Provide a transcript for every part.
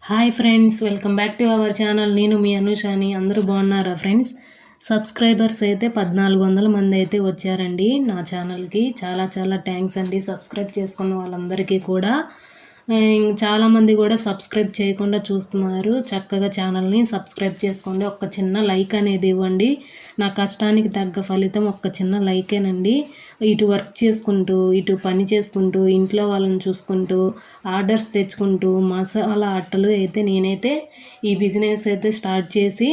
Hi friends, welcome back to our channel. నేను మీ అనుషాని. అందరూ బాగున్నారా ఫ్రెండ్స్? సబ్స్క్రైబర్స్ అయితే 1400 మంది అయితే వచ్చారండి నా ఛానల్కి. చాలా చాలా థ్యాంక్స్ అండి సబ్స్క్రైబ్ చేసుకున్న వాళ్ళందరికీ కూడా. చాలామంది కూడా సబ్స్క్రైబ్ చేయకుండా చూస్తున్నారు. చక్కగా ఛానల్ని సబ్స్క్రైబ్ చేసుకోండి. ఒక్క చిన్న లైక్ అనేది ఇవ్వండి. నా కష్టానికి తగ్గ ఫలితం ఒక్క చిన్న లైకేనండి. ఇటు వర్క్ చేసుకుంటూ, ఇటు పని చేసుకుంటూ, ఇంట్లో వాళ్ళని చూసుకుంటూ, ఆర్డర్స్ తెచ్చుకుంటూ, మసాలా అట్టలు అయితే నేనైతే ఈ బిజినెస్ అయితే స్టార్ట్ చేసి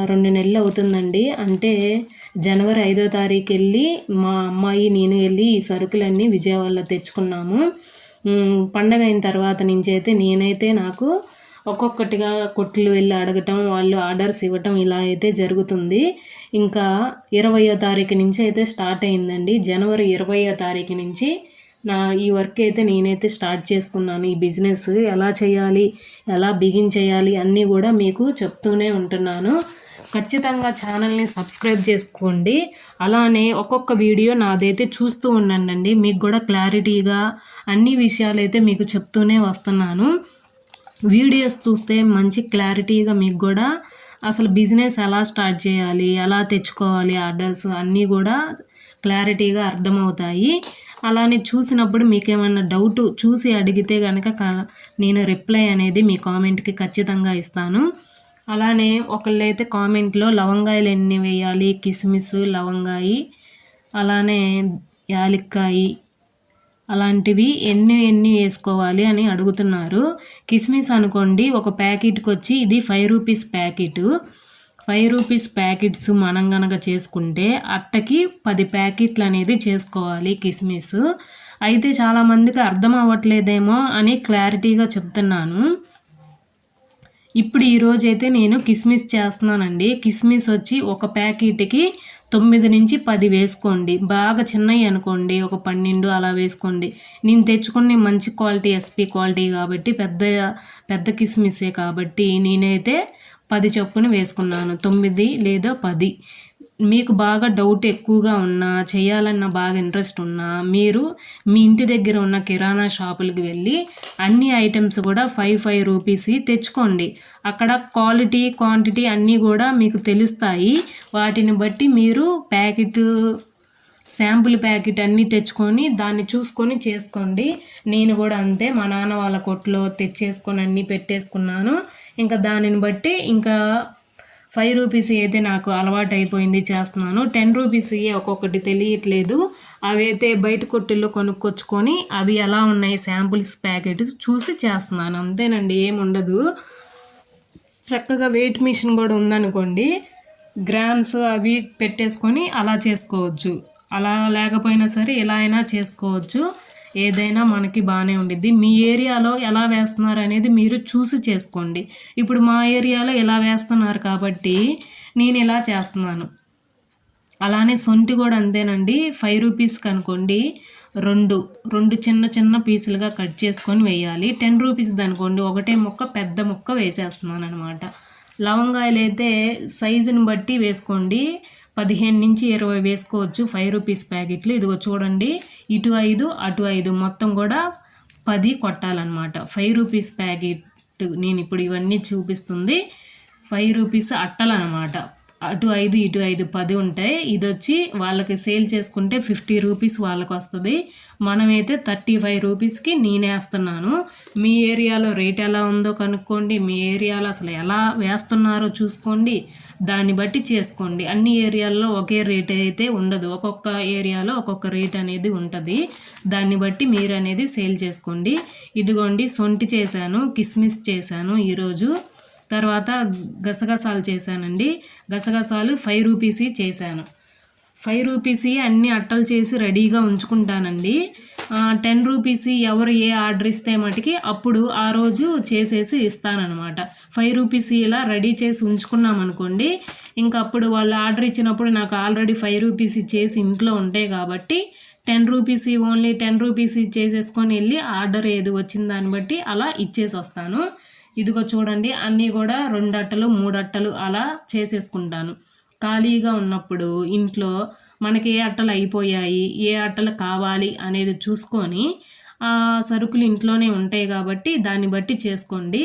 2 నెలలు అవుతుందండి. అంటే జనవరి 5వ తారీఖు వెళ్ళి మా అమ్మాయి నేను వెళ్ళి ఈ సరుకులన్నీ విజయవాడలో తెచ్చుకున్నాము. పండగ అయిన తర్వాత నుంచి అయితే నేనైతే నాకు ఒక్కొక్కటిగా కొట్లు వెళ్ళి అడగటం, వాళ్ళు ఆర్డర్స్ ఇవ్వటం ఇలా అయితే జరుగుతుంది. ఇంకా 20వ తారీఖు నుంచి అయితే స్టార్ట్ అయిందండి. జనవరి 20వ తారీఖు నుంచి ఈ వర్క్ అయితే నేనైతే స్టార్ట్ చేసుకున్నాను. ఈ బిజినెస్ ఎలా చేయాలి, ఎలా బిగిన్ చేయాలి అన్నీ కూడా మీకు చెప్తూనే ఉంటున్నాను. ఖచ్చితంగా ఛానల్ని సబ్స్క్రైబ్ చేసుకోండి. అలానే ఒక్కొక్క వీడియో నాదైతే చూస్తూ ఉండండి. మీకు కూడా క్లారిటీగా అన్ని విషయాలు అయితే మీకు చెప్తూనే వస్తున్నాను. వీడియోస్ చూస్తే మంచి క్లారిటీగా మీకు కూడా అసలు బిజినెస్ ఎలా స్టార్ట్ చేయాలి, ఎలా తెచ్చుకోవాలి ఆర్డర్స్ అన్నీ కూడా క్లారిటీగా అర్థమవుతాయి. అలానే చూసినప్పుడు మీకు ఏమన్నా డౌట్ చూసి అడిగితే కనుక నేను రిప్లై అనేది మీ కామెంట్కి ఖచ్చితంగా ఇస్తాను. అలానే ఒకళ్ళైతే కామెంట్లో లవంగాయలు ఎన్ని వేయాలి, కిస్మిస్, లవంగాయి, అలానే యాలక్కాయి అలాంటివి ఎన్ని వేసుకోవాలి అని అడుగుతున్నారు. కిస్మిస్ అనుకోండి ఒక ప్యాకెట్కి వచ్చి ఇది 5 రూపీస్ ప్యాకెట్. 5 రూపీస్ ప్యాకెట్స్ మనం కనుక చేసుకుంటే అట్టకి 10 ప్యాకెట్లు అనేది చేసుకోవాలి కిస్మిస్. అయితే చాలామందికి అర్థం అవ్వట్లేదేమో అని క్లారిటీగా చెప్తున్నాను. ఇప్పుడు ఈరోజైతే నేను కిస్మిస్ చేస్తున్నానండి. కిస్మిస్ వచ్చి ఒక ప్యాకెట్కి 9 నుంచి 10 వేసుకోండి. బాగా చిన్నవి అనుకోండి ఒక 12 అలా వేసుకోండి. నేను తెచ్చుకునే మంచి క్వాలిటీ ఎస్పీ క్వాలిటీ కాబట్టి పెద్ద కిస్మిసే కాబట్టి నేనైతే 10 చొప్పున వేసుకున్నాను. 9 లేదా 10. మీకు బాగా డౌట్ ఎక్కువగా ఉన్నా, చేయాలన్న బాగా ఇంట్రెస్ట్ ఉన్నా మీరు మీ ఇంటి దగ్గర ఉన్న కిరాణా షాపులకు వెళ్ళి అన్ని ఐటమ్స్ కూడా 5 రూపీస్ తెచ్చుకోండి. అక్కడ క్వాలిటీ క్వాంటిటీ అన్నీ కూడా మీకు తెలుస్తాయి. వాటిని బట్టి మీరు శాంపుల్ ప్యాకెట్ అన్నీ తెచ్చుకొని దాన్ని చూసుకొని చేసుకోండి. నేను కూడా అంతే మా నాన్న వాళ్ళ కొట్లో తెచ్చేసుకొని అన్నీ పెట్టేసుకున్నాను. ఇంకా దానిని బట్టి ఇంకా 5 రూపీస్ అయితే నాకు అలవాటు అయిపోయింది చేస్తున్నాను. 10 రూపీస్ ఒక్కొక్కటి తెలియట్లేదు. అవి అయితే బయట కొట్టుల్లో కొనుక్కొచ్చుకొని అవి ఎలా ఉన్నాయి శాంపుల్స్ ప్యాకెట్ చూసి చేస్తున్నాను. అంతేనండి, ఏముండదు. చక్కగా వెయిట్ మిషన్ కూడా ఉందనుకోండి, గ్రామ్స్ అవి పెట్టేసుకొని అలా చేసుకోవచ్చు. అలా లేకపోయినా సరే ఎలా అయినా చేసుకోవచ్చు. ఏదైనా మనకి బాగానే ఉండిద్ది. మీ ఏరియాలో ఎలా వేస్తున్నారు అనేది మీరు చూసి చేసుకోండి. ఇప్పుడు మా ఏరియాలో ఎలా వేస్తున్నారు కాబట్టి నేను ఇలా చేస్తున్నాను. అలానే సొంటి కూడా అంతేనండి. 5 రూపీస్కి అనుకోండి రెండు చిన్న చిన్న పీసులుగా కట్ చేసుకొని వేయాలి. 10 రూపీస్ది అనుకోండి ఒకటే ముక్క పెద్ద ముక్క వేసేస్తున్నాను అనమాట. లవంగాయలు అయితే సైజుని బట్టి వేసుకోండి. 15 నుంచి 20 వేసుకోవచ్చు 5 రూపీస్ ప్యాకెట్లు. ఇదిగో చూడండి, ఇటు 5 అటు 5 మొత్తం కూడా 10 కొట్టాలన్నమాట. 5 రూపీస్ ప్యాకెట్ నేను ఇప్పుడు ఇవన్నీ చూపిస్తుంది 5 రూపీస్ అట్టలు అనమాట. అటు 5 ఇటు 5 10 ఉంటాయి. ఇది వచ్చి వాళ్ళకి సేల్ చేసుకుంటే 50 రూపీస్ వాళ్ళకి వస్తుంది. మనమైతే 35 రూపీస్కి నేనేస్తున్నాను. మీ ఏరియాలో రేట్ ఎలా ఉందో కనుక్కోండి. మీ ఏరియాలో అసలు ఎలా వేస్తున్నారో చూసుకోండి. దాన్ని బట్టి చేసుకోండి. అన్ని ఏరియాల్లో ఒకే రేట్ అయితే ఉండదు. ఒక్కొక్క ఏరియాలో ఒక్కొక్క రేట్ అనేది ఉంటుంది. దాన్ని బట్టి మీరు అనేది సేల్ చేసుకోండి. ఇదిగోండి సొంటి చేశాను, కిస్మిస్ చేశాను ఈరోజు. తర్వాత గసగసాలు చేశానండి. గసగసాలు 5 రూపీస్ చేశాను. 5 రూపీస్ అన్ని అట్టలు చేసి రెడీగా ఉంచుకుంటానండి. 10 రూపీస్ ఎవరు ఏ ఆర్డర్ ఇస్తే మటుకి అప్పుడు ఆ రోజు చేసేసి ఇస్తానన్నమాట. 5 రూపీస్ ఇలా రెడీ చేసి ఉంచుకున్నాం అనుకోండి, ఇంకా అప్పుడు వాళ్ళు ఆర్డర్ ఇచ్చినప్పుడు నాకు ఆల్రెడీ 5 రూపీస్ చేసి ఇంట్లో ఉంటాయి కాబట్టి 10 రూపీస్ ఓన్లీ 10 రూపీస్ చేసేసుకొని వెళ్ళి ఆర్డర్ ఏది వచ్చిన దాన్ని బట్టి అలా ఇచ్చేసి వస్తాను. ఇదిగో చూడండి, అన్నీ కూడా 2 అట్టలు 3 అట్టలు అలా చేసేసుకుంటాను. ఖాళీగా ఉన్నప్పుడు ఇంట్లో మనకి ఏ అట్టలు అయిపోయాయి, ఏ అట్టలు కావాలి అనేది చూసుకొని ఆ సరుకులు ఇంట్లోనే ఉంటాయి కాబట్టి దాన్ని బట్టి చేసుకోండి.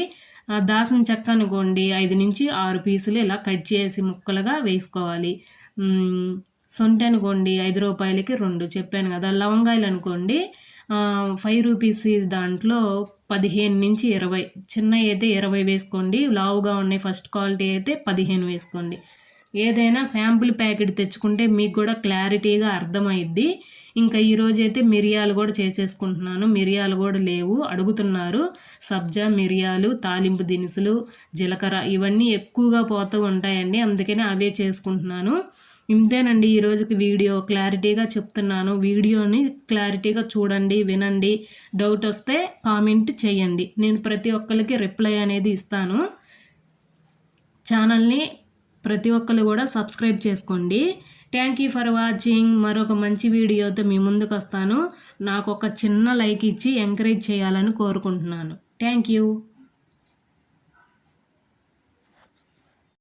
దాసిన చెక్క అనుకోండి 5 నుంచి 6 పీసులు ఇలా కట్ చేసి ముక్కలుగా వేసుకోవాలి. సొంటి అనుకోండి 5 రూపాయలకి 2 చెప్పాను కదా. లవంగాయలు అనుకోండి 5 రూపీస్ దాంట్లో 15 నుంచి 20, చిన్నవి అయితే 20 వేసుకోండి. లావుగా ఉన్నాయి ఫస్ట్ క్వాలిటీ అయితే 15 వేసుకోండి. ఏదైనా శాంపుల్ ప్యాకెట్ తెచ్చుకుంటే మీకు కూడా క్లారిటీగా అర్థమైద్ది. ఇంకా ఈరోజైతే మిరియాలు కూడా చేసేసుకుంటున్నాను. మిరియాలు కూడా లేవు అడుగుతున్నారు. సబ్జా, మిరియాలు, తాలింపు దినుసులు, జీలకర్ర ఇవన్నీ ఎక్కువగా పోతూ ఉంటాయండి, అందుకని అవే చేసుకుంటున్నాను. ఇంతేనండి ఈరోజుకి వీడియో. క్లారిటీగా చెప్తున్నాను. వీడియోని క్లారిటీగా చూడండి, వినండి. డౌట్ వస్తే కామెంట్ చేయండి. నేను ప్రతి ఒక్కరికి రిప్లై అనేది ఇస్తాను. ఛానల్ని ప్రతి ఒక్కరు కూడా సబ్స్క్రైబ్ చేసుకోండి. Thank you for watching. మరొక మంచి వీడియోతో మీ ముందుకు వస్తాను. నాకు ఒక చిన్న లైక్ ఇచ్చి ఎంకరేజ్ చేయాలని కోరుకుంటున్నాను. Thank you.